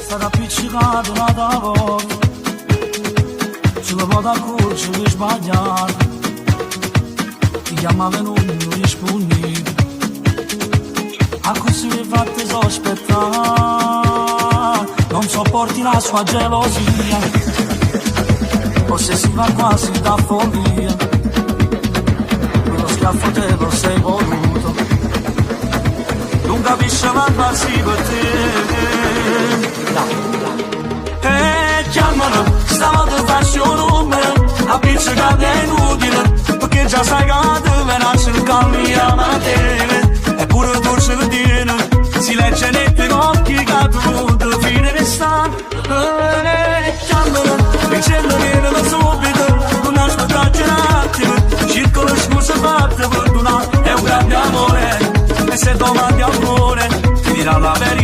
Sarà appiccicato una da volta, ce lo vado a curci di sbagliare, ti chiamava non mi rispondi, a così mi fate sospettare, non sopporti la sua gelosia, ossessiva quasi da follia, quello schiaffo te lo sei voluto, non capisce manco si per te. E chiamano, stavolta faccio un numero, appiccicato è inutile, perché già sai che dove nasce il cambio a te, eppure tu ce lo tieni, si legge nei occhi che tu fine restare. Chiamano, dicendo che non subito, non aspettarci un attimo, circolo scuse fatte per donare, è un grande amore, e se domandi amore, ti dirà la verità.